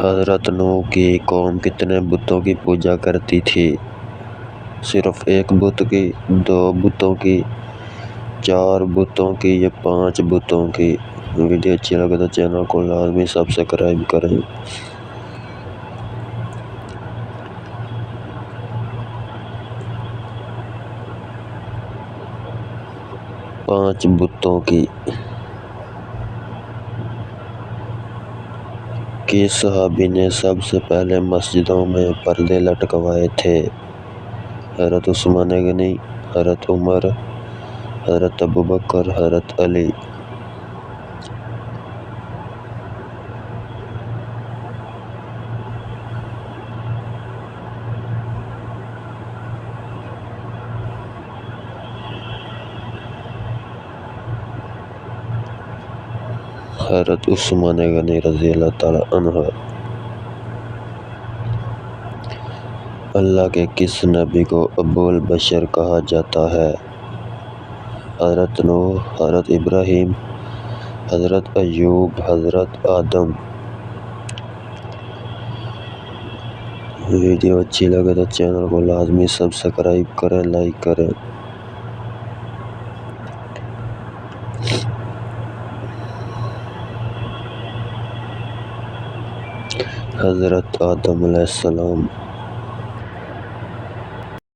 حضرت نوح کی قوم کتنے بتوں کی پوجا کرتی تھی؟ صرف ایک بت کی، 2 بتوں کی، 4 بتوں کی یا 5 بتوں کی؟ ویڈیو اچھی لگے تو چینل کو لازمی سبسکرائب کریں۔ 5 بتوں کی۔ کس صحابی نے سب سے پہلے مسجدوں میں پردے لٹکوائے تھے؟ حضرت عثمان غنی، حضرت عمر، حضرت ابوبکر، حضرت علی۔ حضرت عثمان غنی رضی اللہ تعالیٰ عنہ۔ اللہ کے کس نبی کو ابو البشر کہا جاتا ہے؟ حضرت نوح، حضرت ابراہیم، حضرت ایوب، حضرت آدم۔ ویڈیو اچھی لگے تو چینل کو لازمی سبسکرائب کریں، لائک کریں۔ حضرت آدم علیہ السلام۔